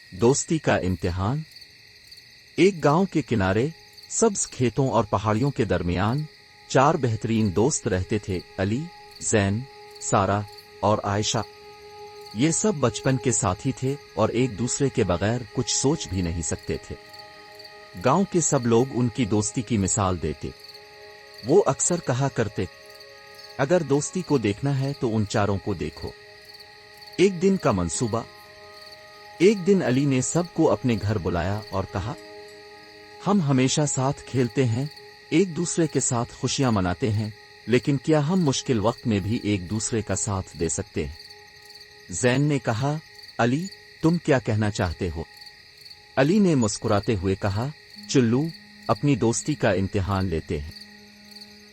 दोस्ती का इम्तिहान। एक गांव के किनारे सब्ज खेतों और पहाड़ियों के दरमियान चार बेहतरीन दोस्त रहते थे, अली, जैन, सारा और आयशा। ये सब बचपन के साथी थे और एक दूसरे के बगैर कुछ सोच भी नहीं सकते थे। गांव के सब लोग उनकी दोस्ती की मिसाल देते। वो अक्सर कहा करते, अगर दोस्ती को देखना है तो उन चारों को देखो। एक दिन का मंसूबा। एक दिन अली ने सबको अपने घर बुलाया और कहा, हम हमेशा साथ खेलते हैं, एक दूसरे के साथ खुशियां मनाते हैं, लेकिन क्या हम मुश्किल वक्त में भी एक दूसरे का साथ दे सकते हैं? जैन ने कहा, अली, तुम क्या कहना चाहते हो? अली ने मुस्कुराते हुए कहा, चुल्लू, अपनी दोस्ती का इम्तिहान लेते हैं।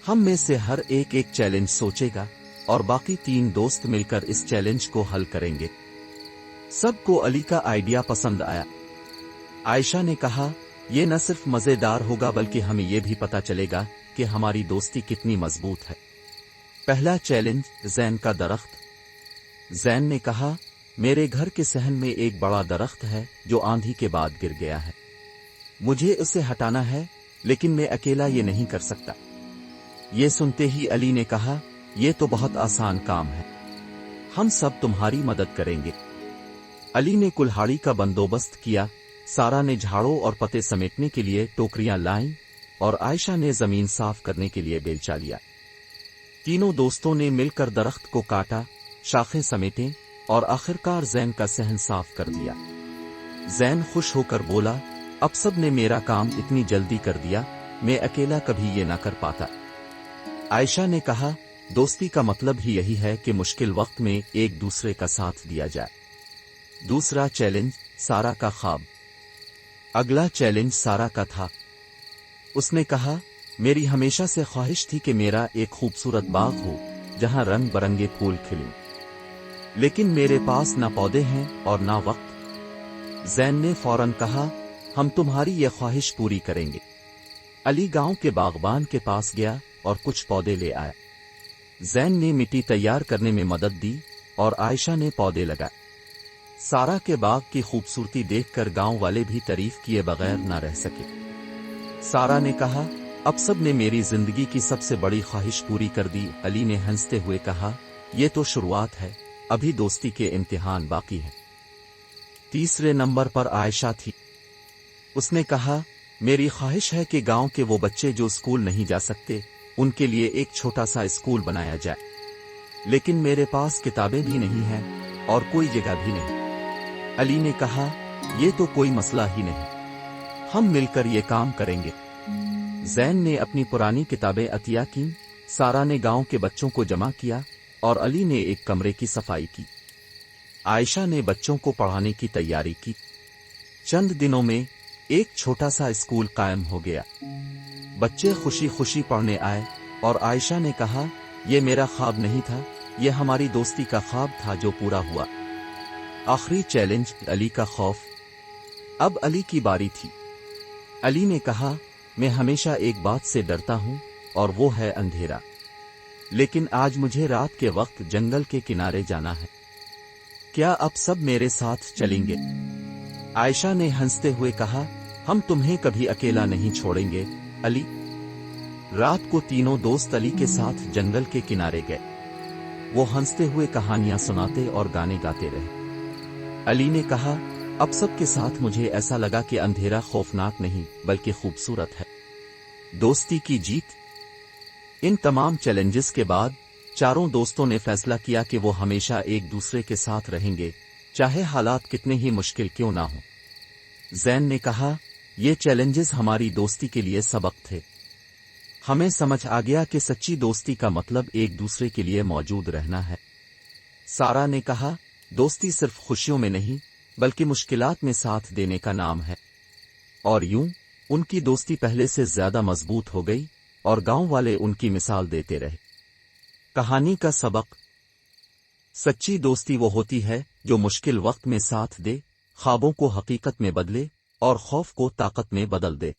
हम में से हर एक चैलेंज सोचेगा और बाकी तीन दोस्त मिलकर इस चैलेंज को हल करेंगे। सबको अली का आइडिया पसंद आया। आयशा ने कहा, यह न सिर्फ मजेदार होगा बल्कि हमें यह भी पता चलेगा कि हमारी दोस्ती कितनी मजबूत है। पहला चैलेंज, जैन का दरख्त। जैन ने कहा, मेरे घर के सहन में एक बड़ा दरख्त है जो आंधी के बाद गिर गया है। मुझे उसे हटाना है, लेकिन मैं अकेला ये नहीं कर सकता। ये सुनते ही अली ने कहा, यह तो बहुत आसान काम है, हम सब तुम्हारी मदद करेंगे। अली ने कुल्हाड़ी का बंदोबस्त किया, सारा ने झाड़ू और पत्ते समेटने के लिए टोकरियां लाईं और आयशा ने जमीन साफ करने के लिए बेलचा लिया। तीनों दोस्तों ने मिलकर दरख्त को काटा, शाखें समेटे और आखिरकार जैन का सहन साफ कर दिया। जैन खुश होकर बोला, अब सब ने मेरा काम इतनी जल्दी कर दिया, मैं अकेला कभी ये ना कर पाता। आयशा ने कहा, दोस्ती का मतलब ही यही है कि मुश्किल वक्त में एक दूसरे का साथ दिया जाए। दूसरा चैलेंज, सारा का ख्वाब। अगला चैलेंज सारा का था। उसने कहा, मेरी हमेशा से ख्वाहिश थी कि मेरा एक खूबसूरत बाग हो जहां रंग बरंगे फूल खिलें, लेकिन मेरे पास ना पौधे हैं और ना वक्त। जैन ने फौरन कहा, हम तुम्हारी यह ख्वाहिश पूरी करेंगे। अली गांव के बागबान के पास गया और कुछ पौधे ले आया। जैन ने मिट्टी तैयार करने में मदद दी और आयशा ने पौधे लगाए। सारा के बाग की खूबसूरती देखकर गांव वाले भी तारीफ किए बगैर न रह सके। सारा ने कहा, अब सब ने मेरी जिंदगी की सबसे बड़ी ख्वाहिश पूरी कर दी। अली ने हंसते हुए कहा, यह तो शुरुआत है, अभी दोस्ती के इम्तिहान बाकी है। तीसरे नंबर पर आयशा थी। उसने कहा, मेरी ख्वाहिश है कि गांव के वो बच्चे जो स्कूल नहीं जा सकते, उनके लिए एक छोटा सा स्कूल बनाया जाए, लेकिन मेरे पास किताबें भी नहीं हैं और कोई जगह भी नहीं। अली ने कहा, यह तो कोई मसला ही नहीं, हम मिलकर ये काम करेंगे। जैन ने अपनी पुरानी किताबें अतिया की, सारा ने गांव के बच्चों को जमा किया और अली ने एक कमरे की सफाई की। आयशा ने बच्चों को पढ़ाने की तैयारी की। चंद दिनों में एक छोटा सा स्कूल कायम हो गया। बच्चे खुशी खुशी पढ़ने आए और आयशा ने कहा, यह मेरा ख्वाब नहीं था, यह हमारी दोस्ती का ख्वाब था जो पूरा हुआ। आखिरी चैलेंज, अली का खौफ। अब अली की बारी थी। अली ने कहा, मैं हमेशा एक बात से डरता हूं और वो है अंधेरा, लेकिन आज मुझे रात के वक्त जंगल के किनारे जाना है। क्या अब सब मेरे साथ चलेंगे? आयशा ने हंसते हुए कहा, हम तुम्हें कभी अकेला नहीं छोड़ेंगे, अली। रात को तीनों दोस्त अली के साथ जंगल के किनारे गए। वो हंसते हुए कहानियां सुनाते और गाने गाते रहे। अली ने कहा, अब सबके साथ मुझे ऐसा लगा कि अंधेरा खौफनाक नहीं बल्कि खूबसूरत है। दोस्ती की जीत। इन तमाम चैलेंजेस के बाद चारों दोस्तों ने फैसला किया कि वो हमेशा एक दूसरे के साथ रहेंगे, चाहे हालात कितने ही मुश्किल क्यों ना हो। जैन ने कहा, ये चैलेंजेस हमारी दोस्ती के लिए सबक थे। हमें समझ आ गया कि सच्ची दोस्ती का मतलब एक दूसरे के लिए मौजूद रहना है। सारा ने कहा, दोस्ती सिर्फ खुशियों में नहीं बल्कि मुश्किलात में साथ देने का नाम है। और यूं उनकी दोस्ती पहले से ज्यादा मजबूत हो गई और गांव वाले उनकी मिसाल देते रहे। कहानी का सबक। सच्ची दोस्ती वो होती है जो मुश्किल वक्त में साथ दे, ख्वाबों को हकीकत में बदले और खौफ को ताकत में बदल दे।